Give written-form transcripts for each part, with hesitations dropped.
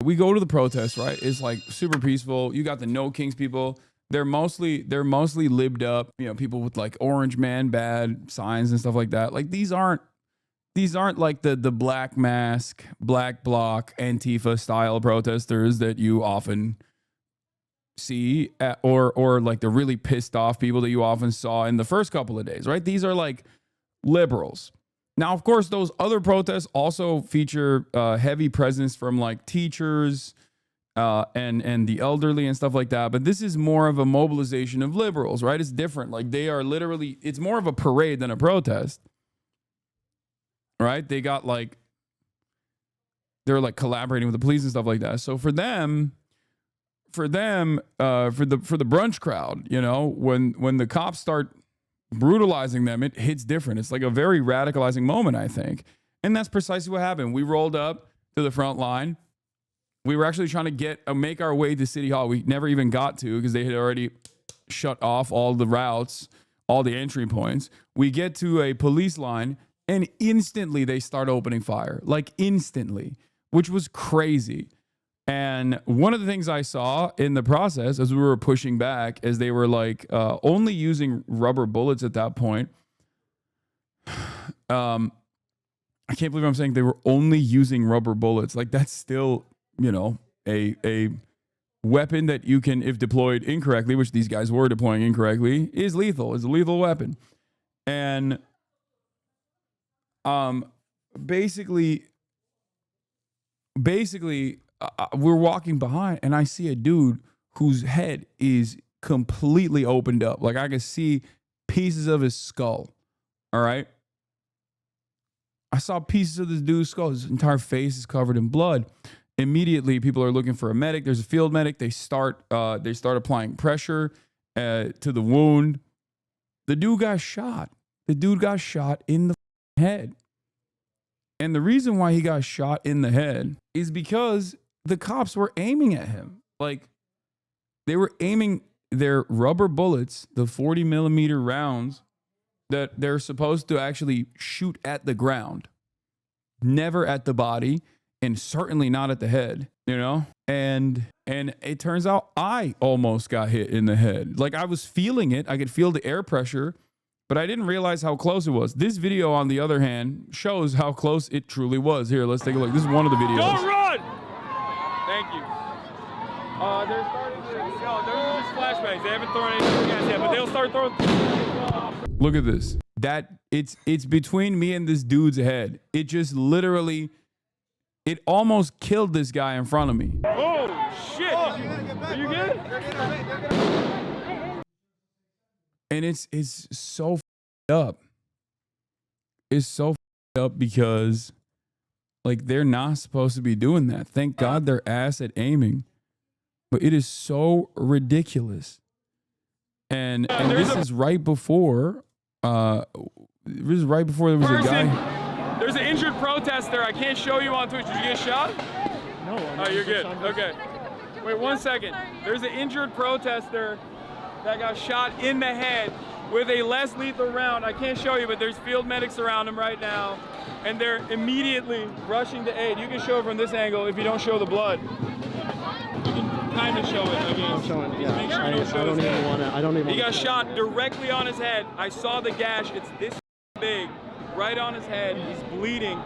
We go to the protest, right? It's like super peaceful. You got the No Kings people. They're mostly libbed up, you know, people with like orange man bad signs and stuff like that. Like these aren't like the black mask, black bloc, Antifa style protesters that you often see or like the really pissed off people that you often saw in the first couple of days, right? These are like liberals. Now, of course, those other protests also feature heavy presence from like teachers and the elderly and stuff like that. But this is more of a mobilization of liberals, right? It's different. Like they are literally, it's more of a parade than a protest, right? They got like, they're like collaborating with the police and stuff like that. So for the brunch crowd, you know, when the cops start brutalizing them, it hits different. It's like a very radicalizing moment, I think. And that's precisely what happened. We rolled up to the front line. We were actually trying to make our way to City Hall. We never even got to because they had already shut off all the routes, all the entry points. We get to a police line and instantly they start opening fire, like instantly, which was crazy. And one of the things I saw in the process as we were pushing back is they were like only using rubber bullets at that point. I can't believe I'm saying they were only using rubber bullets. Like that's still, you know, a weapon that you can, if deployed incorrectly, which these guys were deploying incorrectly, is lethal. Is a lethal weapon. And basically, we're walking behind and I see a dude whose head is completely opened up. Like I can see pieces of his skull. All right. I saw pieces of this dude's skull. His entire face is covered in blood. Immediately, people are looking for a medic. There's a field medic. They start applying pressure to the wound. The dude got shot. The dude got shot in the head. And the reason why he got shot in the head is because the cops were aiming at him. Like they were aiming their rubber bullets, the 40 millimeter rounds that they're supposed to actually shoot at the ground, never at the body, and certainly not at the head, you know? And it turns out I almost got hit in the head. Like I was feeling it. I could feel the air pressure, but I didn't realize how close it was. This video, on the other hand, shows how close it truly was. Here, let's take a look. This is one of the videos. Don't run! Thank you. They're starting to, they're just flashbangs. They haven't thrown any gas yet, but they'll start throwing. Look at this. It's between me and this dude's head. It just literally, it almost killed this guy in front of me. Oh, shit. Are you good? And it's so f***ed up. It's so f***ed up because like they're not supposed to be doing that. Thank God they're ass at aiming. But it is so ridiculous. And this is right before there was a guy. There's an injured protester. I can't show you on Twitch. Did you get shot? No. Oh, you're good. Okay. Wait 1 second. There's an injured protester that got shot in the head with a less lethal round. I can't show you, but there's field medics around him right now, and they're immediately rushing to aid. You can show it from this angle if you don't show the blood. You can kind of show it. I mean, I'm showing it. Yeah. make sure you don't show I don't even want to. I don't even. He got shot directly on his head. I saw the gash. It's this big, right on his head. He's bleeding.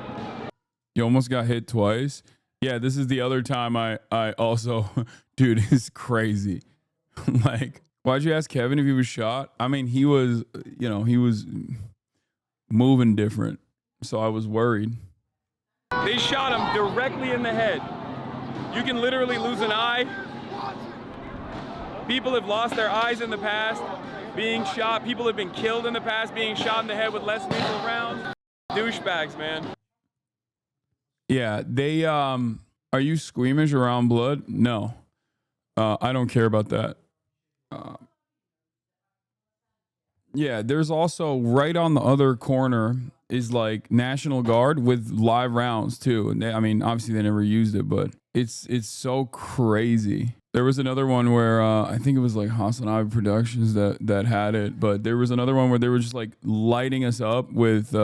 You almost got hit twice. Yeah, this is the other time I also, dude, it's crazy. Like, why'd you ask Kevin if he was shot? I mean, he was, you know, he was moving different. So I was worried. They shot him directly in the head. You can literally lose an eye. People have lost their eyes in the past being shot. People have been killed in the past being shot in the head with less lethal rounds. Douchebags, man. Yeah, they, are you squeamish around blood? No. I don't care about that. Yeah, there's also right on the other corner is like National Guard with live rounds too. And they, I mean, obviously they never used it, but it's so crazy. There was another one where I think it was like HasanAbi Productions that had it, but there was another one where they were just like lighting us up with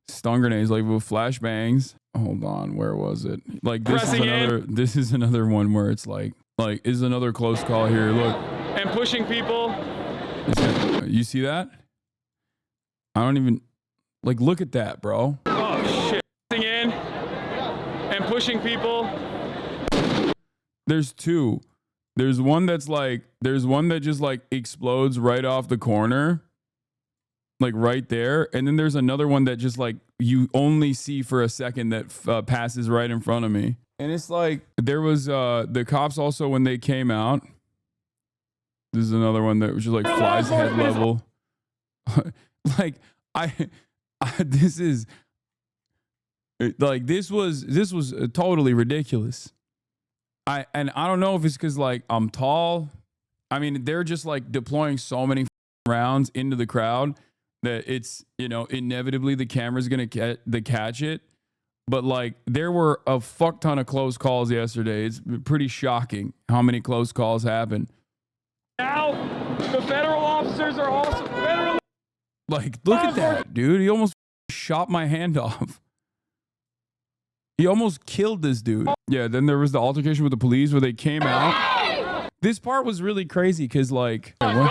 stun grenades, like with flashbangs. hold on, where was it? Like this is Pressing another. This is another one where it's like is another close call here. Look, and pushing people. you see that? I don't even look at that, bro. Oh shit! In and pushing people. There's two. There's one that's there's one that just explodes right off the corner, right there, and then there's another one that just you only see for a second that passes right in front of me. And it's there was the cops also when they came out. This is another one that was just flies head level. This is this was totally ridiculous. I don't know if it's because I'm tall. I mean, they're just deploying so many rounds into the crowd that it's, inevitably the camera's gonna catch it. But there were a fuck ton of close calls yesterday. It's pretty shocking how many close calls happened. Now the federal officers are also federal. Look at that, dude. He almost shot my hand off. He almost killed this dude. Yeah, then there was the altercation with the police where they came out. This part was really crazy because Don't run.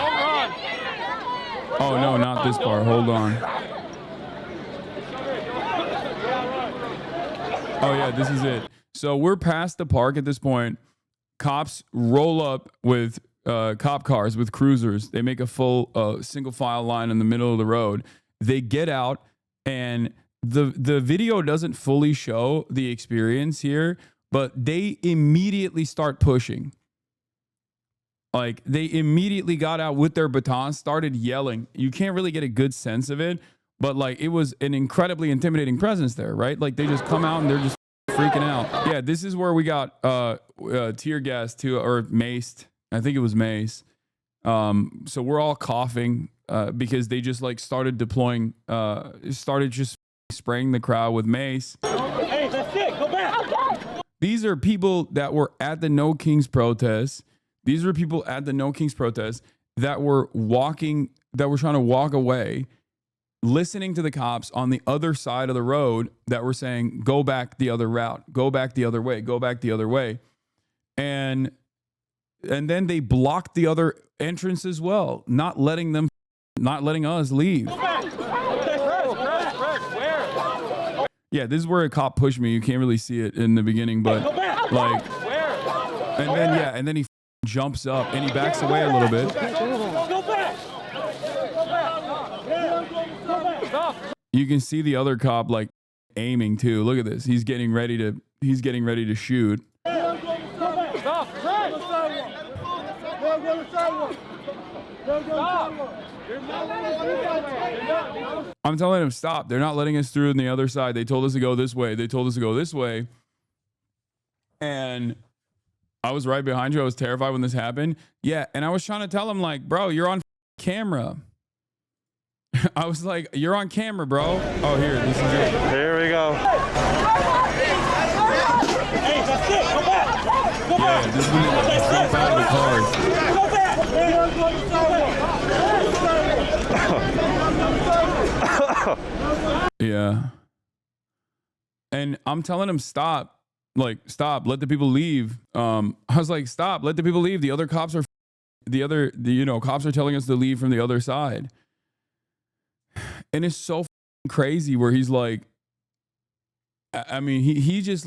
Oh no, not this part. Hold on. Oh yeah, this is it. So we're past the park at this point. Cops roll up with cop cars with cruisers. They make a full single file line in the middle of the road. They get out, and the video doesn't fully show the experience here, but they immediately start pushing. They immediately got out with their batons, started yelling. You can't really get a good sense of it, but it was an incredibly intimidating presence there, right? They just come out and they're just freaking out. Yeah, this is where we got tear gas too, or maced. I think it was mace. So we're all coughing because they just started deploying, started just spraying the crowd with mace. Hey, that's it. Go back. These are people that were at the No Kings protest. These were people at the No Kings protest that were trying to walk away, listening to the cops on the other side of the road that were saying, go back the other route, go back the other way, go back the other way. And then they blocked the other entrance as well, not letting us leave. Yeah, this is where a cop pushed me. You can't really see it in the beginning, but and then he jumps up and he backs away a little bit. You can see the other cop aiming too. Look at this. He's getting ready to shoot. I'm telling him stop. They're not letting us through on the other side. They told us to go this way. They told us to go this way. And I was right behind you. I was terrified when this happened. Yeah, and I was trying to tell him bro, you're on camera. I was like, you're on camera, bro. Oh, here, this is it. Here we go. Hey, that's it. Go back. Go Yeah, back. this is when they jump out of the cars. Go back. Yeah. And I'm telling him stop. Stop, let the people leave. I was like, stop, let the people leave. The other cops are cops are telling us to leave from the other side. And it's so crazy where he's I mean, he just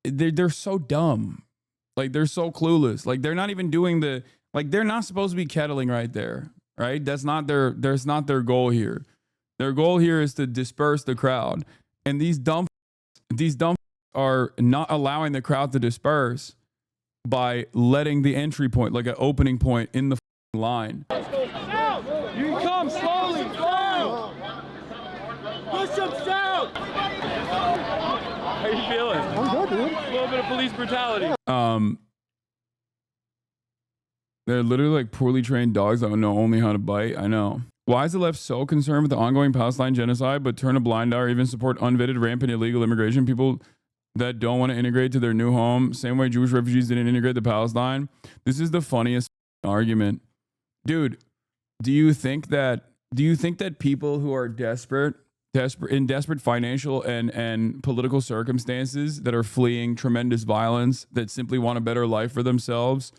they're so dumb. They're so clueless. They're not even doing they're not supposed to be kettling right there, right? That's not their goal here. Their goal here is to disperse the crowd. And these dumb are not allowing the crowd to disperse by letting the entry point, an opening point in the line. You can come slowly. Push them south. How you feeling? I'm good, dude. A little bit of police brutality. They're literally poorly trained dogs that know only how to bite. I know. Why is the left so concerned with the ongoing Palestine genocide, but turn a blind eye or even support unvetted, rampant illegal immigration? People that don't want to integrate to their new home, same way Jewish refugees didn't integrate to Palestine. This is the funniest argument. Dude, do you think that people who are desperate desperate financial and political circumstances that are fleeing tremendous violence, that simply want a better life for themselves,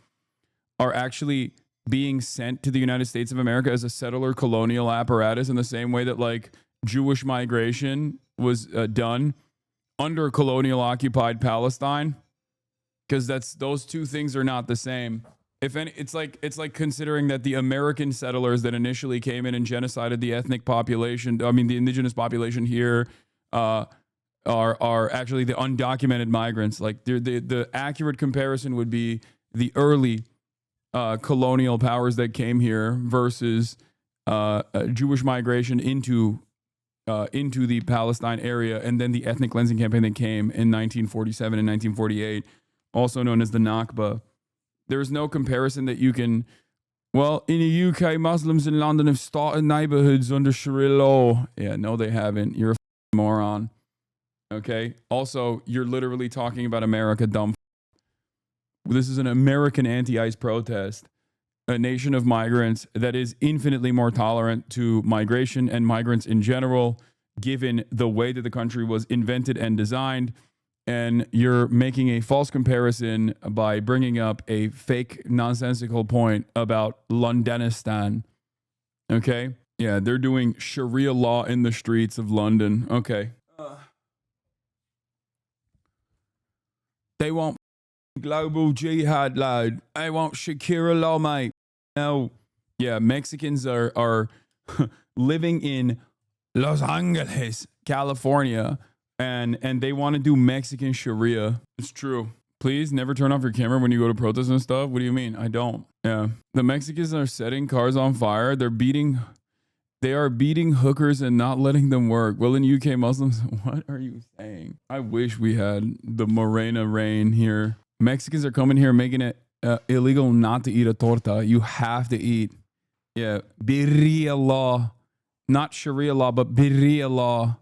are actually being sent to the United States of America as a settler colonial apparatus in the same way that like Jewish migration was done under colonial occupied Palestine, because those two things are not the same. If any, it's like considering that the American settlers that initially came in and genocided the ethnic population, I mean the indigenous population here, are actually the undocumented migrants. Like the accurate comparison would be the early colonial powers that came here versus Jewish migration into the Palestine area, and then the ethnic cleansing campaign that came in 1947 and 1948, also known as the Nakba. There's no comparison that you can. Well, in the UK, Muslims in London have started neighborhoods under Sharia law. Yeah, no, they haven't. You're a moron. Okay. Also, you're literally talking about America, dumb. This is an American anti-ICE protest, a nation of migrants that is infinitely more tolerant to migration and migrants in general, given the way that the country was invented and designed. And you're making a false comparison by bringing up a fake nonsensical point about Londonistan. Okay? Yeah, they're doing Sharia law in the streets of London. Okay. They want global jihad, lad. They want Shakira law, mate. No. Yeah, Mexicans are living in Los Angeles, California, and they want to do Mexican Sharia. It's true. Please never turn off your camera when you go to protests and stuff. What do you mean? I don't. Yeah. The Mexicans are setting cars on fire. They are beating hookers and not letting them work. Well, in UK, Muslims, what are you saying? I wish we had the Morena rain here. Mexicans are coming here making it illegal not to eat a torta. You have to eat. Yeah. Birria law. Not Sharia law, but Birria law.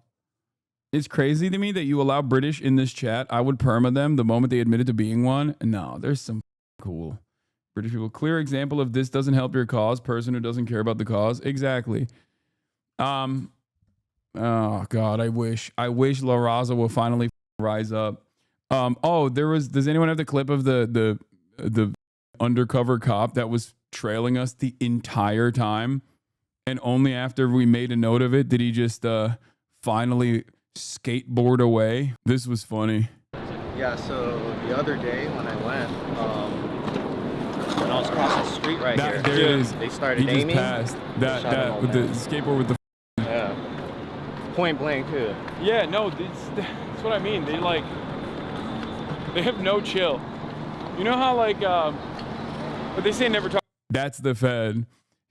It's crazy to me that you allow British in this chat. I would perma them the moment they admitted to being one. No, there's some cool British people. Clear example of this doesn't help your cause. Person who doesn't care about the cause. Exactly. Oh God, I wish La Raza will finally rise up. Does anyone have the clip of the undercover cop that was trailing us the entire time? And only after we made a note of it did he just finally skateboard away. This was funny. Yeah, so the other day when I went, when I was crossing the street right here, there it is. They started aiming. He just passed that with the skateboard with the. Yeah. Point blank too. Yeah, no, that's what I mean. They have no chill. You know how but they say never talk. That's the Fed.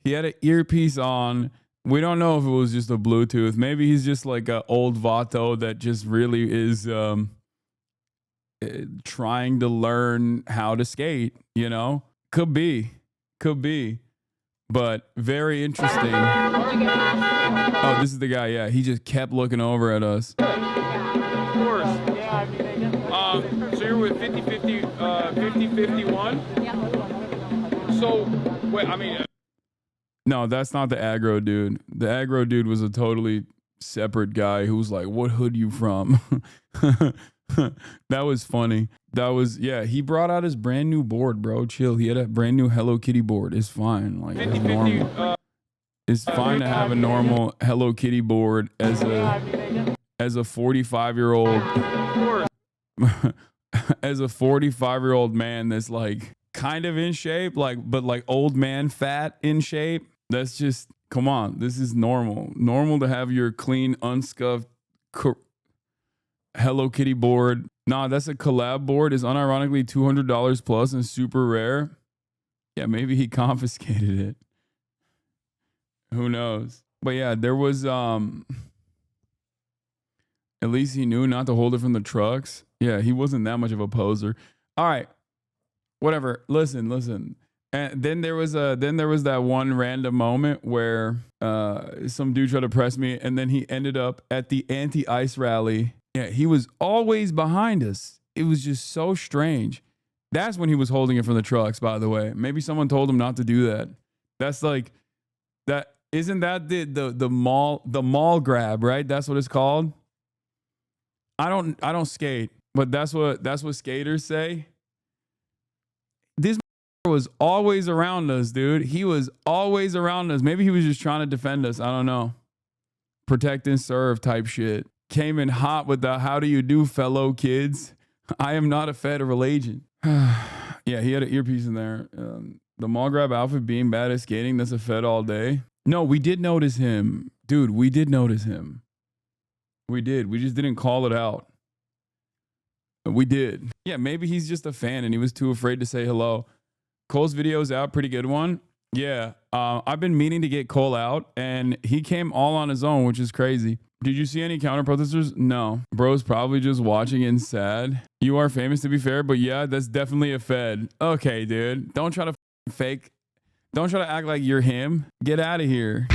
He had an earpiece on. We don't know if it was just a Bluetooth. Maybe he's just like an old Vato that just really is trying to learn how to skate, you know? Could be. But very interesting. Oh, this is the guy. Yeah, he just kept looking over at us. Of course. So you're with 50-51? So, wait, I mean... No, that's not the aggro dude. The aggro dude was a totally separate guy who was like, what hood you from? That was funny. That was, yeah, he brought out his brand new board, bro. Chill. He had a brand new Hello Kitty board. It's fine. Like, it's normal. It's fine to have a normal Hello Kitty board as a 45-year-old as a 45-year-old man that's like kind of in shape, but like old man fat in shape. That's just, come on. This is normal. Normal to have your clean, unscuffed Hello Kitty board. Nah, that's a collab board. It's unironically $200 plus and super rare. Yeah, maybe he confiscated it. Who knows? But yeah, there was at least he knew not to hold it from the trucks. Yeah, he wasn't that much of a poser. All right. Whatever. Listen. And then there was that one random moment where some dude tried to press me, and then he ended up at the anti-ICE rally. Yeah, he was always behind us. It was just so strange. That's when he was holding it from the trucks, by the way. Maybe someone told him not to do that. That's like that. Isn't that the mall grab, right? That's what it's called. I don't skate, but that's what skaters say. This was always around us, dude. He was always around us. Maybe he was just trying to defend us. I don't know. Protect and serve type shit. Came in hot with the how do you do, fellow kids? I am not a federal agent. Yeah, he had an earpiece in there. The mall grab outfit being bad at skating, that's a fed all day. No, we did notice him. Dude, we did notice him. We did. We just didn't call it out. We did. Yeah, maybe he's just a fan and he was too afraid to say hello. Cole's video's out. Pretty good one. Yeah. I've been meaning to get Cole out and he came all on his own, which is crazy. Did you see any counter protesters? No. Bro's probably just watching and sad. You are famous, to be fair, but yeah, that's definitely a fed. Okay, dude. Don't try to fake. Don't try to act like you're him. Get out of here.